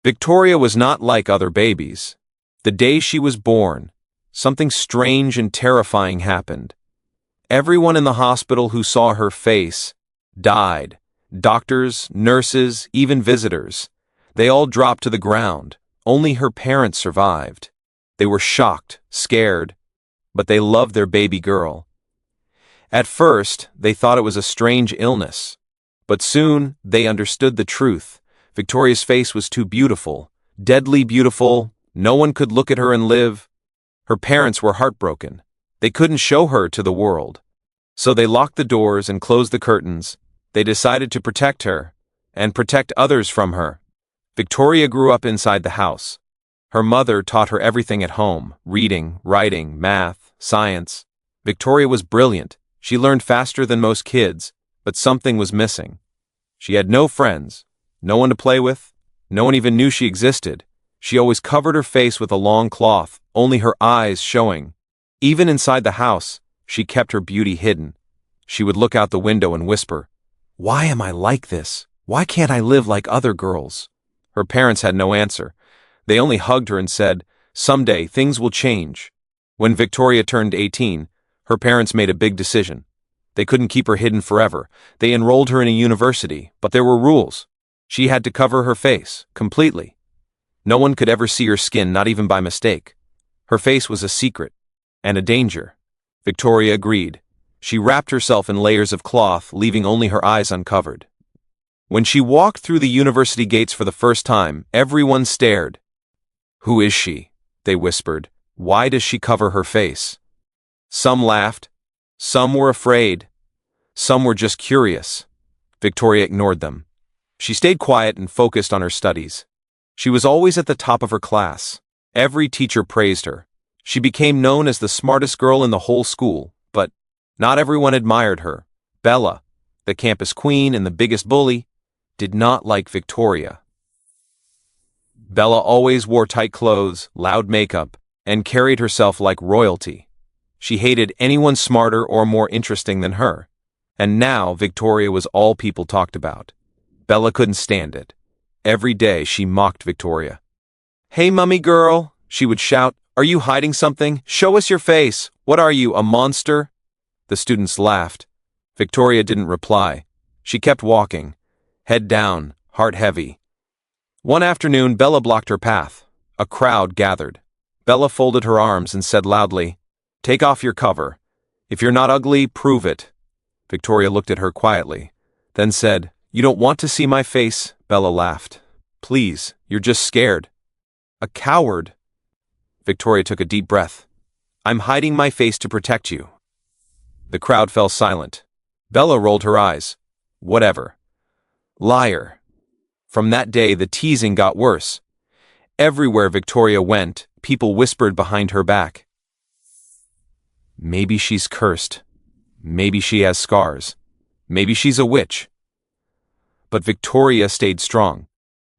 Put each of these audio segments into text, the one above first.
Victoria was not like other babies. The day she was born, something strange and terrifying happened. Everyone in the hospital who saw her face died. Doctors, nurses, even visitors. They all dropped to the ground. Only her parents survived. They were shocked, scared, but they loved their baby girl. At first, they thought it was a strange illness. But soon, they understood the truth. Victoria's face was too beautiful, deadly beautiful. No one could look at her and live. Her parents were heartbroken. They couldn't show her to the world. So they locked the doors and closed the curtains. They decided to protect her, and protect others from her. Victoria grew up inside the house. Her mother taught her everything at home: reading, writing, math, science. Victoria was brilliant. She learned faster than most kids, but something was missing. She had no friends, no one to play with, no one even knew she existed. She always covered her face with a long cloth, only her eyes showing. Even inside the house, she kept her beauty hidden. She would look out the window and whisper, "Why am I like this? Why can't I live like other girls?" Her parents had no answer. They only hugged her and said, "Someday things will change." When Victoria turned 18, her parents made a big decision. They couldn't keep her hidden forever. They enrolled her in a university, but there were rules. She had to cover her face, completely. No one could ever see her skin, not even by mistake. Her face was a secret, and a danger. Victoria agreed. She wrapped herself in layers of cloth, leaving only her eyes uncovered. When she walked through the university gates for the first time, everyone stared. "Who is she?" they whispered. "Why does she cover her face?" Some laughed. Some were afraid. Some were just curious. Victoria ignored them. She stayed quiet and focused on her studies. She was always at the top of her class. Every teacher praised her. She became known as the smartest girl in the whole school, but not everyone admired her. Bella, the campus queen and the biggest bully, did not like Victoria. Bella always wore tight clothes, loud makeup, and carried herself like royalty. She hated anyone smarter or more interesting than her. And now Victoria was all people talked about. Bella couldn't stand it. Every day she mocked Victoria. "Hey, mummy girl," she would shout. "Are you hiding something? Show us your face. What are you, a monster?" The students laughed. Victoria didn't reply. She kept walking, head down, heart heavy. One afternoon, Bella blocked her path. A crowd gathered. Bella folded her arms and said loudly, "Take off your cover. If you're not ugly, prove it." Victoria looked at her quietly, then said, "You don't want to see my face?" Bella laughed. "Please, you're just scared." "A coward." Victoria took a deep breath. "I'm hiding my face to protect you." The crowd fell silent. Bella rolled her eyes. "Whatever." "Liar." From that day, the teasing got worse. Everywhere Victoria went, people whispered behind her back. "Maybe she's cursed. Maybe she has scars. Maybe she's a witch." But Victoria stayed strong,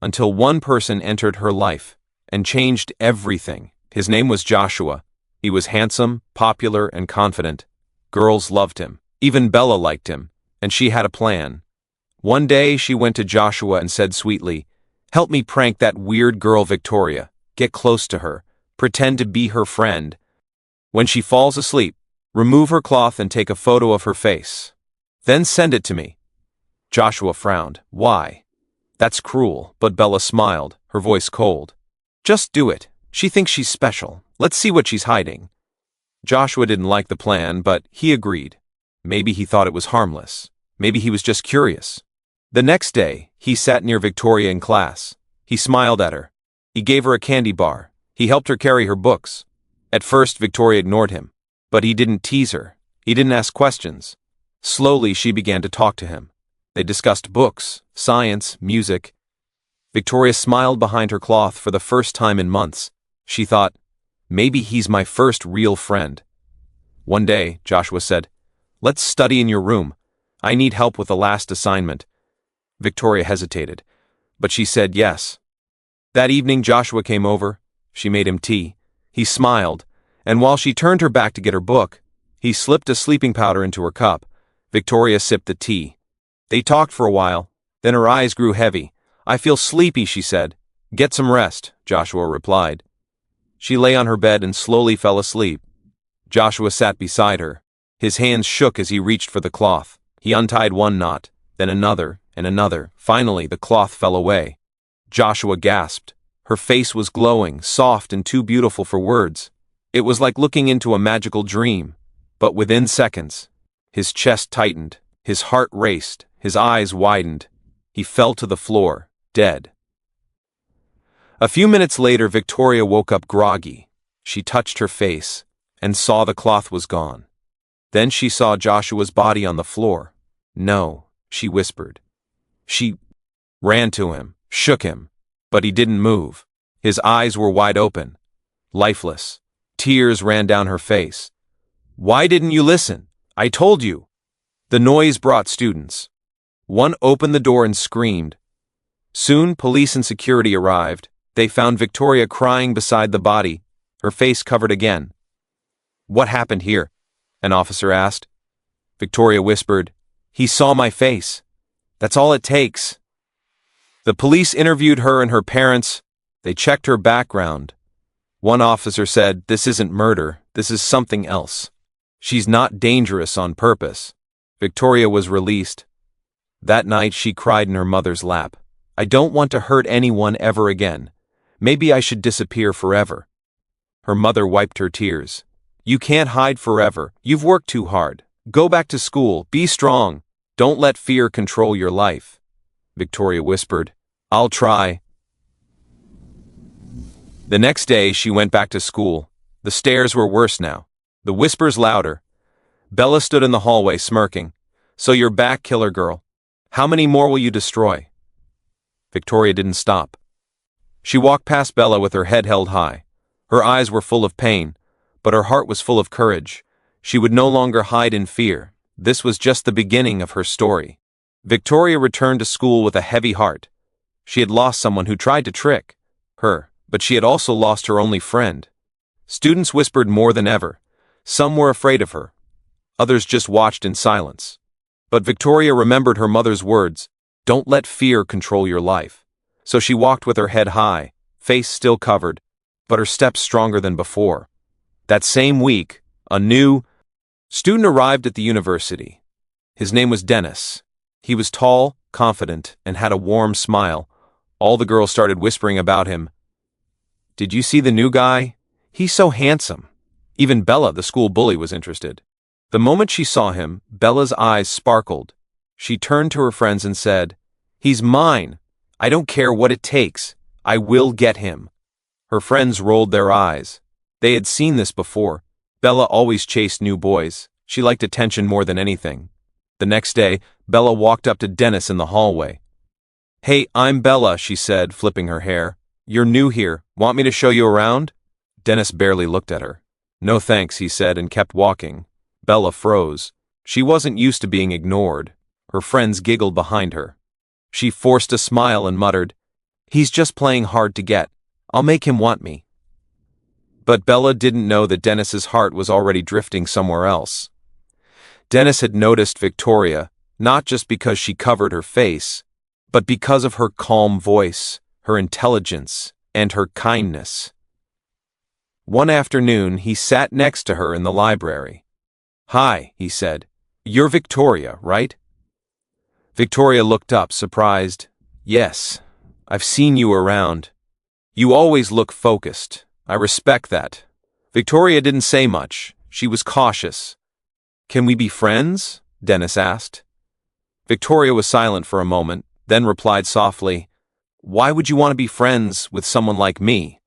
until one person entered her life and changed everything. His name was Joshua. He was handsome, popular, and confident. Girls loved him. Even Bella liked him, and she had a plan. One day she went to Joshua and said sweetly, "Help me prank that weird girl Victoria. Get close to her. Pretend to be her friend. When she falls asleep, remove her cloth and take a photo of her face. Then send it to me." Joshua frowned. "Why?" "That's cruel," but Bella smiled, her voice cold. "Just do it. She thinks she's special. Let's see what she's hiding." Joshua didn't like the plan, but he agreed. Maybe he thought it was harmless. Maybe he was just curious. The next day, he sat near Victoria in class. He smiled at her. He gave her a candy bar. He helped her carry her books. At first, Victoria ignored him. But he didn't tease her. He didn't ask questions. Slowly, she began to talk to him. They discussed books, science, music. Victoria smiled behind her cloth for the first time in months. She thought, maybe he's my first real friend. One day, Joshua said, "Let's study in your room. I need help with the last assignment." Victoria hesitated, but she said yes. That evening, Joshua came over. She made him tea. He smiled, and while she turned her back to get her book, he slipped a sleeping powder into her cup. Victoria sipped the tea. They talked for a while, then her eyes grew heavy. "I feel sleepy," she said. Get some rest, Joshua replied. She lay on her bed and slowly fell asleep. Joshua sat beside her. His hands shook as he reached for the cloth. He untied one knot, then another, and another. Finally, the cloth fell away. Joshua gasped. Her face was glowing, soft and too beautiful for words. It was like looking into a magical dream. But within seconds, his chest tightened, his heart raced, his eyes widened. He fell to the floor, dead. A few minutes later, Victoria woke up groggy. She touched her face and saw the cloth was gone. Then she saw Joshua's body on the floor. No, she whispered. She ran to him, shook him, but he didn't move. His eyes were wide open, lifeless. Tears ran down her face. Why didn't you listen? I told you. The noise brought students. One opened the door and screamed. Soon, police and security arrived. They found Victoria crying beside the body, her face covered again. What happened here? An officer asked. Victoria whispered, He saw my face. That's all it takes. The police interviewed her and her parents. They checked her background. One officer said, This isn't murder, this is something else. She's not dangerous on purpose. Victoria was released. That night she cried in her mother's lap. I don't want to hurt anyone ever again. Maybe I should disappear forever. Her mother wiped her tears. You can't hide forever. You've worked too hard. Go back to school. Be strong. Don't let fear control your life. Victoria whispered, I'll try. The next day she went back to school. The stares were worse now. The whispers louder. Bella stood in the hallway smirking. So you're back, killer girl. How many more will you destroy? Victoria didn't stop. She walked past Bella with her head held high. Her eyes were full of pain, but her heart was full of courage. She would no longer hide in fear. This was just the beginning of her story. Victoria returned to school with a heavy heart. She had lost someone who tried to trick her, but she had also lost her only friend. Students whispered more than ever. Some were afraid of her. Others just watched in silence. But Victoria remembered her mother's words, Don't let fear control your life. So she walked with her head high, face still covered, but her steps stronger than before. That same week, a new student arrived at the university. His name was Dennis. He was tall, confident, and had a warm smile. All the girls started whispering about him. Did you see the new guy? He's so handsome. Even Bella, the school bully, was interested. The moment she saw him, Bella's eyes sparkled. She turned to her friends and said, He's mine. I don't care what it takes. I will get him. Her friends rolled their eyes. They had seen this before. Bella always chased new boys. She liked attention more than anything. The next day, Bella walked up to Dennis in the hallway. Hey, I'm Bella, she said, flipping her hair. You're new here. Want me to show you around? Dennis barely looked at her. No thanks, he said, and kept walking. Bella froze. She wasn't used to being ignored. Her friends giggled behind her. She forced a smile and muttered, He's just playing hard to get. I'll make him want me. But Bella didn't know that Dennis's heart was already drifting somewhere else. Dennis had noticed Victoria, not just because she covered her face, but because of her calm voice, her intelligence, and her kindness. One afternoon, he sat next to her in the library. Hi, he said. You're Victoria, right? Victoria looked up, surprised. Yes, I've seen you around. You always look focused. I respect that. Victoria didn't say much. She was cautious. Can we be friends? Dennis asked. Victoria was silent for a moment, then replied softly, Why would you want to be friends with someone like me?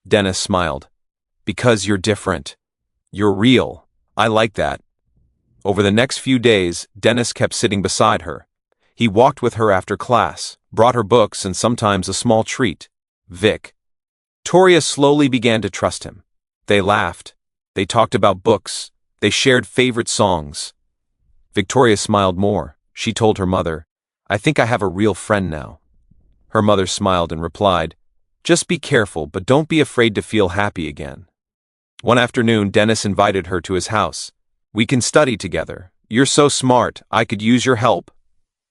Dennis smiled. Because you're different. You're real. I like that. Over the next few days, Dennis kept sitting beside her. He walked with her after class, brought her books and sometimes a small treat. Victoria slowly began to trust him. They laughed. They talked about books. They shared favorite songs. Victoria smiled more. She told her mother, I think I have a real friend now. Her mother smiled and replied, Just be careful, but don't be afraid to feel happy again. One afternoon, Dennis invited her to his house. We can study together. You're so smart, I could use your help.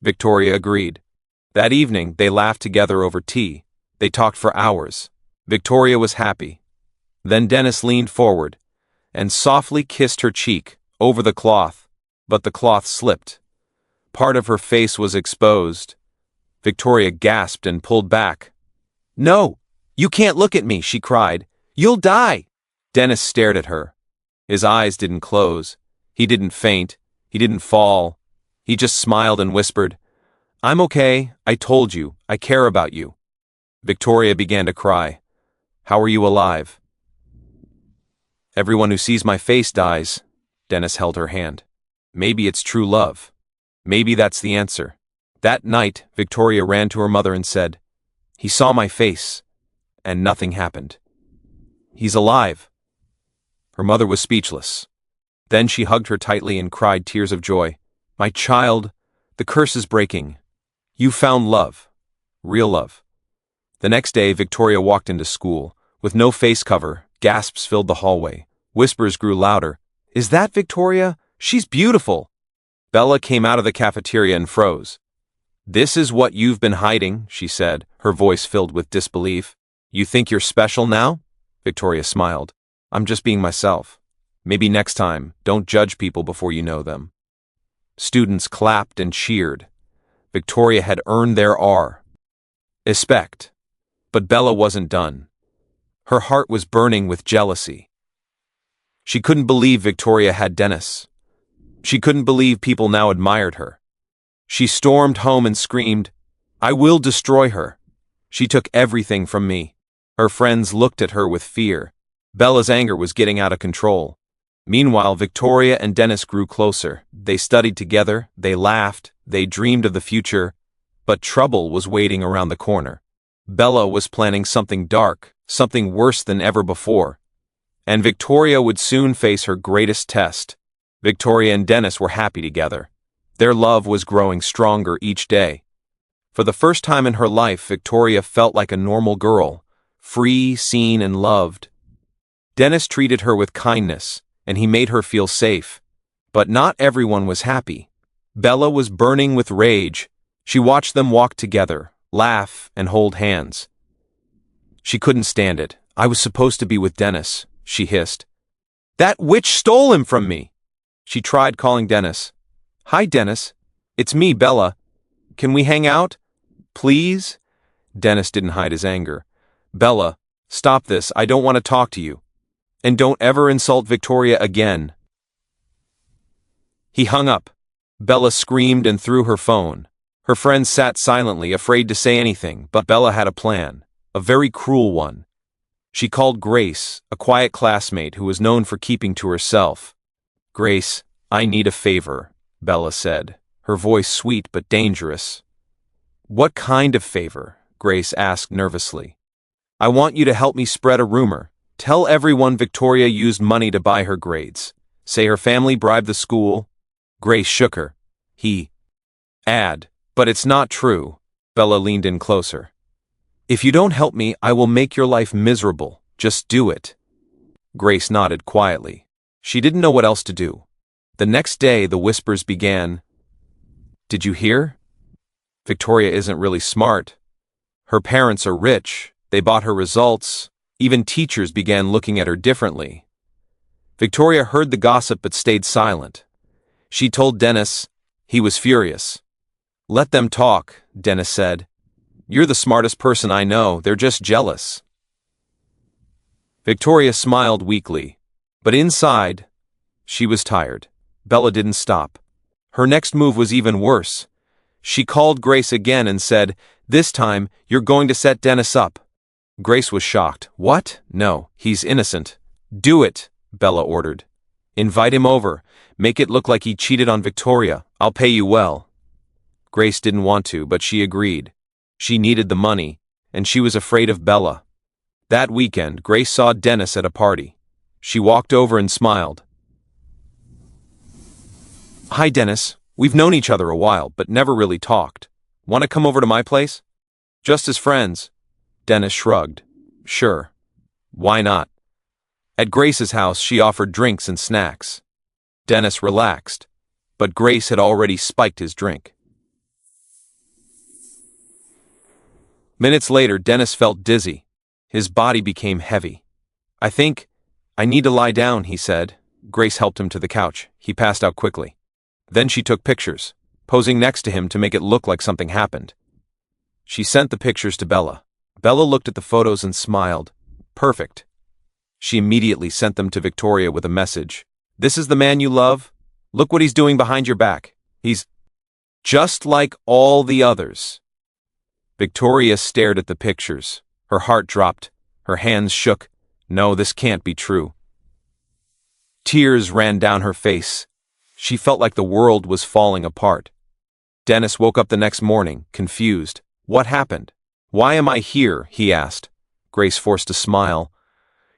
Victoria agreed. That evening, they laughed together over tea. They talked for hours. Victoria was happy. Then Dennis leaned forward and softly kissed her cheek over the cloth, but the cloth slipped. Part of her face was exposed. Victoria gasped and pulled back. "No, you can't look at me," she cried. "You'll die." Dennis stared at her. His eyes didn't close. He didn't faint. He didn't fall. He just smiled and whispered, "I'm okay. I told you. I care about you." Victoria began to cry. "How are you alive?" "Everyone who sees my face dies." Dennis held her hand. "Maybe it's true love. Maybe that's the answer." That night, Victoria ran to her mother and said, "He saw my face, and nothing happened. He's alive." Her mother was speechless. Then she hugged her tightly and cried tears of joy. "My child, the curse is breaking. You found love. Real love." The next day, Victoria walked into school. With no face cover, gasps filled the hallway. Whispers grew louder. "Is that Victoria? She's beautiful." Bella came out of the cafeteria and froze. "This is what you've been hiding," she said, her voice filled with disbelief. "You think you're special now?" Victoria smiled. "I'm just being myself. Maybe next time, don't judge people before you know them." Students clapped and cheered. Victoria had earned their respect. But Bella wasn't done. Her heart was burning with jealousy. She couldn't believe Victoria had Dennis. She couldn't believe people now admired her. She stormed home and screamed, "I will destroy her. She took everything from me." Her friends looked at her with fear. Bella's anger was getting out of control. Meanwhile, Victoria and Dennis grew closer. They studied together, they laughed, they dreamed of the future, but trouble was waiting around the corner. Bella was planning something dark, something worse than ever before. And Victoria would soon face her greatest test. Victoria and Dennis were happy together. Their love was growing stronger each day. For the first time in her life, Victoria felt like a normal girl, free, seen, and loved. Dennis treated her with kindness, and he made her feel safe. But not everyone was happy. Bella was burning with rage. She watched them walk together, laugh, and hold hands. She couldn't stand it. "I was supposed to be with Dennis," she hissed. "That witch stole him from me." She tried calling Dennis. "Hi, Dennis. It's me, Bella. Can we hang out? Please?" Dennis didn't hide his anger. "Bella, stop this. I don't want to talk to you. And don't ever insult Victoria again." He hung up. Bella screamed and threw her phone. Her friends sat silently, afraid to say anything, but Bella had a plan, a very cruel one. She called Grace, a quiet classmate who was known for keeping to herself. "Grace, I need a favor," Bella said, her voice sweet but dangerous. "What kind of favor?" Grace asked nervously. "I want you to help me spread a rumor. Tell everyone Victoria used money to buy her grades. Say her family bribed the school." Grace shook her. But it's not true." Bella leaned in closer. "If you don't help me, I will make your life miserable. Just do it." Grace nodded quietly. She didn't know what else to do. The next day, the whispers began. "Did you hear? Victoria isn't really smart. Her parents are rich. They bought her results. Even teachers began looking at her differently." Victoria heard the gossip but stayed silent. She told Dennis. He was furious. "Let them talk," Dennis said. "You're the smartest person I know. They're just jealous." Victoria smiled weakly, but inside, she was tired. Bella didn't stop. Her next move was even worse. She called Grace again and said, "This time, you're going to set Dennis up." Grace was shocked. "What? No, he's innocent." "Do it," Bella ordered. "Invite him over. Make it look like he cheated on Victoria. I'll pay you well." Grace didn't want to, but she agreed. She needed the money, and she was afraid of Bella. That weekend, Grace saw Dennis at a party. She walked over and smiled. "Hi, Dennis. We've known each other a while, but never really talked. Want to come over to my place?" "Just as friends." Dennis shrugged. "Sure. Why not?" At Grace's house, she offered drinks and snacks. Dennis relaxed, but Grace had already spiked his drink. Minutes later, Dennis felt dizzy. His body became heavy. "I think I need to lie down," he said. Grace helped him to the couch. He passed out quickly. Then she took pictures, posing next to him to make it look like something happened. She sent the pictures to Bella. Bella looked at the photos and smiled. Perfect. She immediately sent them to Victoria with a message. "This is the man you love? Look what he's doing behind your back. He's just like all the others." Victoria stared at the pictures. Her heart dropped. Her hands shook. No, this can't be true. Tears ran down her face. She felt like the world was falling apart. Dennis woke up the next morning, confused. "What happened? Why am I here?" he asked. Grace forced a smile.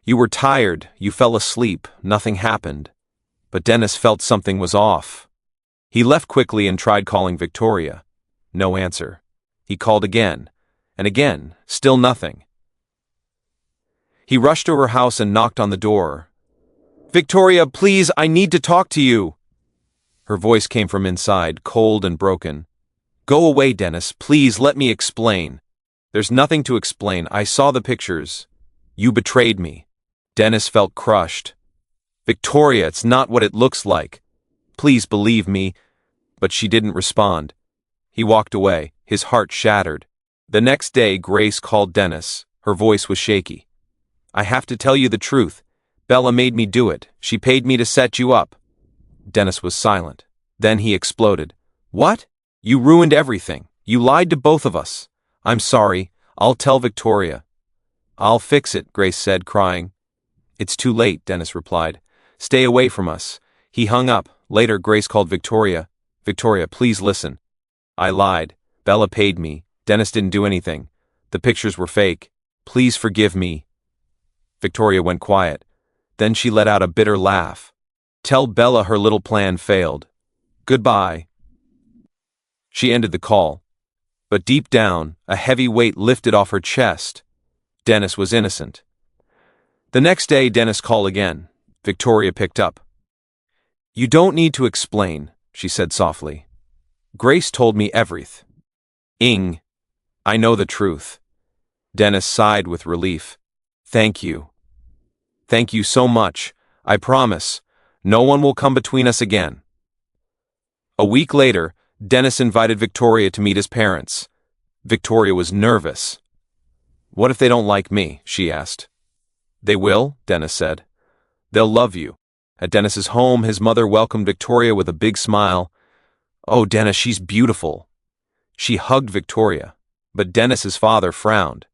"You were tired, you fell asleep, nothing happened." But Dennis felt something was off. He left quickly and tried calling Victoria. No answer. He called again, and again, still nothing. He rushed to her house and knocked on the door. "Victoria, please, I need to talk to you." Her voice came from inside, cold and broken. "Go away, Dennis, please let me explain." "There's nothing to explain. I saw the pictures. You betrayed me." Dennis felt crushed. "Victoria, it's not what it looks like. Please believe me." But she didn't respond. He walked away, his heart shattered. The next day, Grace called Dennis. Her voice was shaky. "I have to tell you the truth. Bella made me do it. She paid me to set you up." Dennis was silent. Then he exploded. "What? You ruined everything. You lied to both of us. I'm sorry. I'll tell Victoria." "I'll fix it," Grace said, crying. "It's too late," Dennis replied. "Stay away from us." He hung up. Later, Grace called Victoria. "Victoria, please listen. I lied. Bella paid me. Dennis didn't do anything. The pictures were fake. Please forgive me." Victoria went quiet. Then she let out a bitter laugh. "Tell Bella her little plan failed. Goodbye." She ended the call. But deep down, a heavy weight lifted off her chest. Dennis was innocent. The next day, Dennis called again. Victoria picked up. "You don't need to explain," she said softly. "Grace told me everything. I know the truth." Dennis sighed with relief. "Thank you. Thank you so much. I promise. No one will come between us again." A week later, Dennis invited Victoria to meet his parents. Victoria was nervous. "What if they don't like me?" she asked. "They will," Dennis said. "They'll love you." At Dennis's home, his mother welcomed Victoria with a big smile. "Oh, Dennis, she's beautiful." She hugged Victoria, but Dennis's father frowned.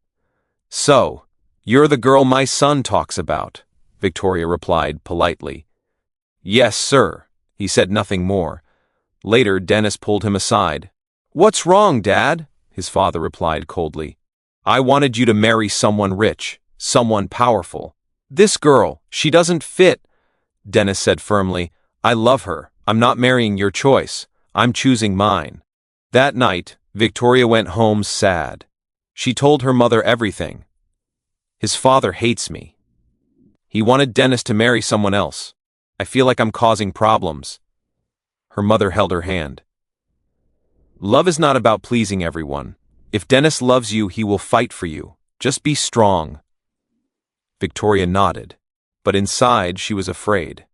"So, you're the girl my son talks about," Victoria replied politely. "Yes, sir." He said nothing more. Later, Dennis pulled him aside. "What's wrong, Dad?" his father replied coldly. "I wanted you to marry someone rich, someone powerful. This girl, she doesn't fit." Dennis said firmly, "I love her. I'm not marrying your choice. I'm choosing mine." That night, Victoria went home sad. She told her mother everything. "His father hates me. He wanted Dennis to marry someone else. I feel like I'm causing problems." Her mother held her hand. "Love is not about pleasing everyone. If Dennis loves you, he will fight for you. Just be strong." Victoria nodded, but inside she was afraid.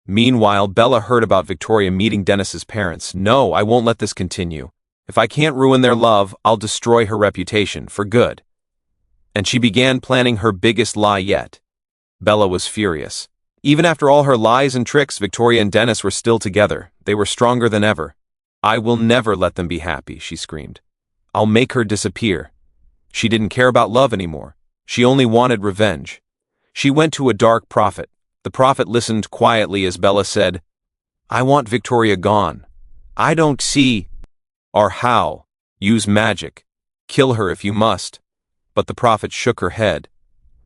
Meanwhile, Bella heard about Victoria meeting Dennis's parents. "No, I won't let this continue. If I can't ruin their love, I'll destroy her reputation, for good." And she began planning her biggest lie yet. Bella was furious. Even after all her lies and tricks, Victoria and Dennis were still together. They were stronger than ever. "I will never let them be happy," she screamed. "I'll make her disappear." She didn't care about love anymore. She only wanted revenge. She went to a dark prophet. The prophet listened quietly as Bella said, "I want Victoria gone. I don't see or how. Use magic. Kill her if you must." But the prophet shook her head.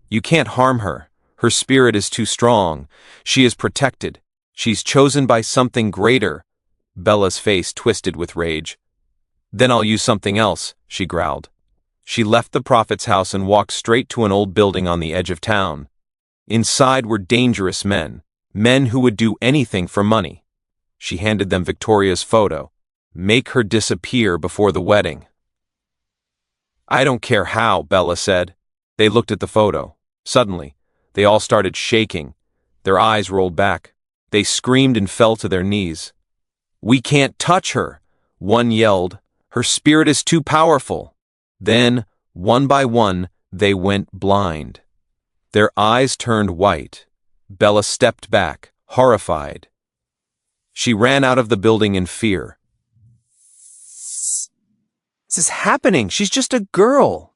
"You can't harm her. Her spirit is too strong. She is protected. She's chosen by something greater." Bella's face twisted with rage. "Then I'll use something else," she growled. She left the prophet's house and walked straight to an old building on the edge of town. Inside were dangerous men who would do anything for money. She handed them Victoria's photo. "Make her disappear before the wedding." I don't care how, Bella said. They looked at the photo. Suddenly, they all started shaking. Their eyes rolled back. They screamed and fell to their knees. We can't touch her, one yelled. Her spirit is too powerful. Then, one by one, they went blind. Their eyes turned white. Bella stepped back, horrified. She ran out of the building in fear. This is happening. She's just a girl,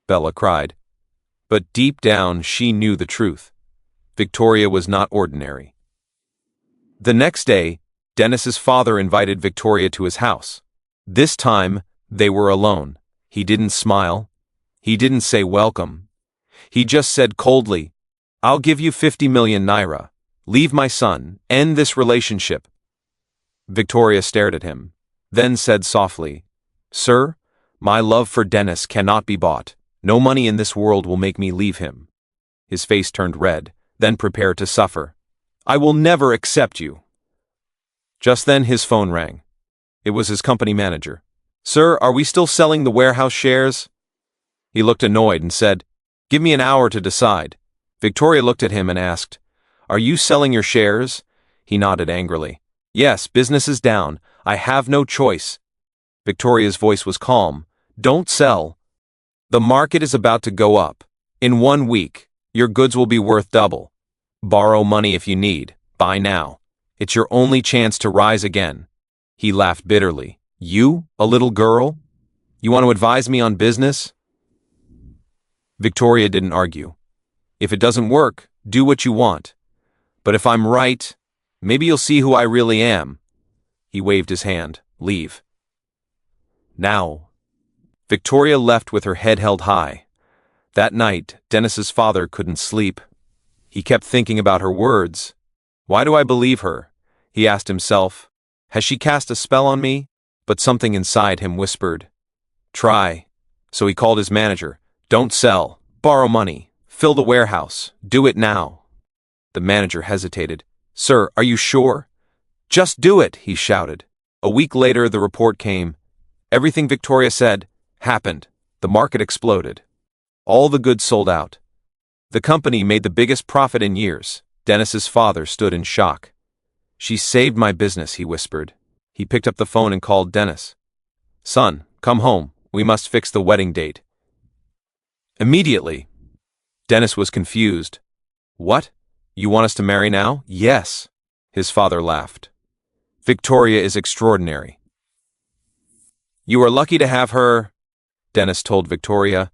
Bella cried. But deep down, she knew the truth. Victoria was not ordinary. The next day, Dennis's father invited Victoria to his house. This time, they were alone. He didn't smile. He didn't say welcome. He just said coldly, I'll give you 50 million naira. Leave my son. End this relationship. Victoria stared at him, then said softly, Sir, my love for Dennis cannot be bought. No money in this world will make me leave him. His face turned red, then prepared to suffer. I will never accept you. Just then his phone rang. It was his company manager. Sir, are we still selling the warehouse shares? He looked annoyed and said, Give me an hour to decide. Victoria looked at him and asked, Are you selling your shares? He nodded angrily. Yes, business is down. I have no choice. Victoria's voice was calm. Don't sell. The market is about to go up. In 1 week, your goods will be worth double. Borrow money if you need. Buy now. It's your only chance to rise again. He laughed bitterly. You, a little girl? You want to advise me on business? Victoria didn't argue. If it doesn't work, do what you want. But if I'm right, maybe you'll see who I really am. He waved his hand. Leave. Now. Victoria left with her head held high. That night, Dennis's father couldn't sleep. He kept thinking about her words. Why do I believe her? He asked himself. Has she cast a spell on me? But something inside him whispered. Try. So he called his manager. Don't sell. Borrow money. Fill the warehouse. Do it now. The manager hesitated. Sir, are you sure? Just do it, he shouted. A week later, the report came. Everything Victoria said happened. The market exploded. All the goods sold out. The company made the biggest profit in years. Dennis's father stood in shock. She saved my business, he whispered. He picked up the phone and called Dennis. Son, come home. We must fix the wedding date. Immediately. Dennis was confused. What? You want us to marry now? Yes. His father laughed. Victoria is extraordinary. You are lucky to have her, Dennis told Victoria.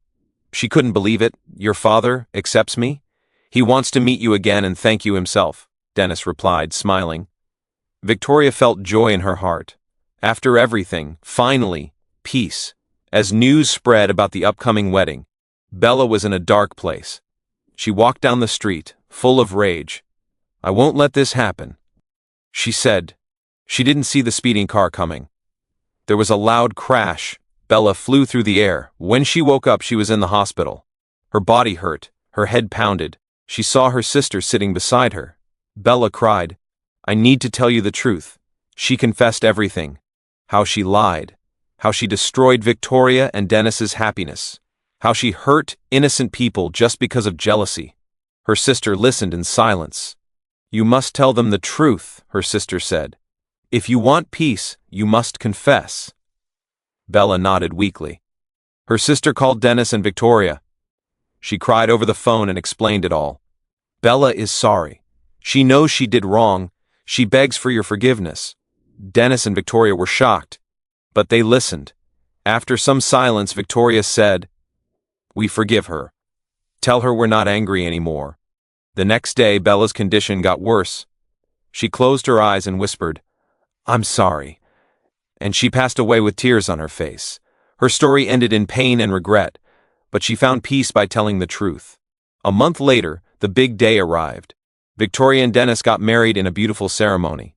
She couldn't believe it. Your father accepts me? He wants to meet you again and thank you himself, Dennis replied, smiling. Victoria felt joy in her heart. After everything, finally, peace. As news spread about the upcoming wedding, Bella was in a dark place. She walked down the street, full of rage. I won't let this happen, she said. She didn't see the speeding car coming. There was a loud crash. Bella flew through the air. When she woke up, she was in the hospital. Her body hurt, her head pounded. She saw her sister sitting beside her. Bella cried, I need to tell you the truth. She confessed everything. How she lied. How she destroyed Victoria and Dennis's happiness. How she hurt innocent people just because of jealousy. Her sister listened in silence. You must tell them the truth, her sister said. If you want peace, you must confess. Bella nodded weakly. Her sister called Dennis and Victoria. She cried over the phone and explained it all. Bella is sorry. She knows she did wrong. She begs for your forgiveness. Dennis and Victoria were shocked, but they listened. After some silence, Victoria said, We forgive her. Tell her we're not angry anymore. The next day, Bella's condition got worse. She closed her eyes and whispered, I'm sorry. And she passed away with tears on her face. Her story ended in pain and regret, but she found peace by telling the truth. A month later, the big day arrived. Victoria and Dennis got married in a beautiful ceremony.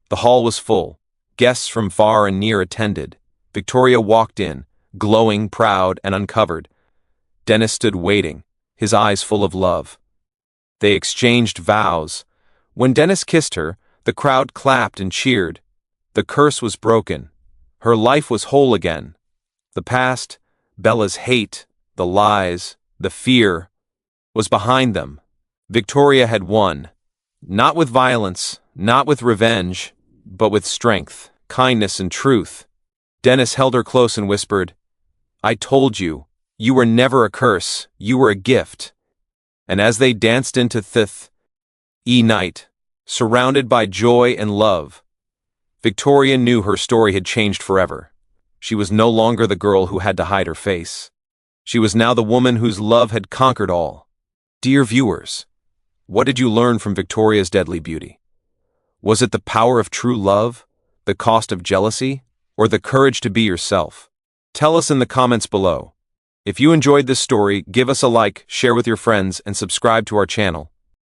The hall was full. Guests from far and near attended. Victoria walked in, glowing, proud, and uncovered. Dennis stood waiting, his eyes full of love. They exchanged vows. When Dennis kissed her, the crowd clapped and cheered. The curse was broken. Her life was whole again. The past, Bella's hate, the lies, the fear, was behind them. Victoria had won. Not with violence, not with revenge, but with strength, kindness, and truth. Dennis held her close and whispered, "I told you, you were never a curse, you were a gift." And as they danced into night, surrounded by joy and love, Victoria knew her story had changed forever. She was no longer the girl who had to hide her face. She was now the woman whose love had conquered all. Dear viewers, what did you learn from Victoria's deadly beauty? Was it the power of true love, the cost of jealousy, or the courage to be yourself? Tell us in the comments below. If you enjoyed this story, give us a like, share with your friends, and subscribe to our channel.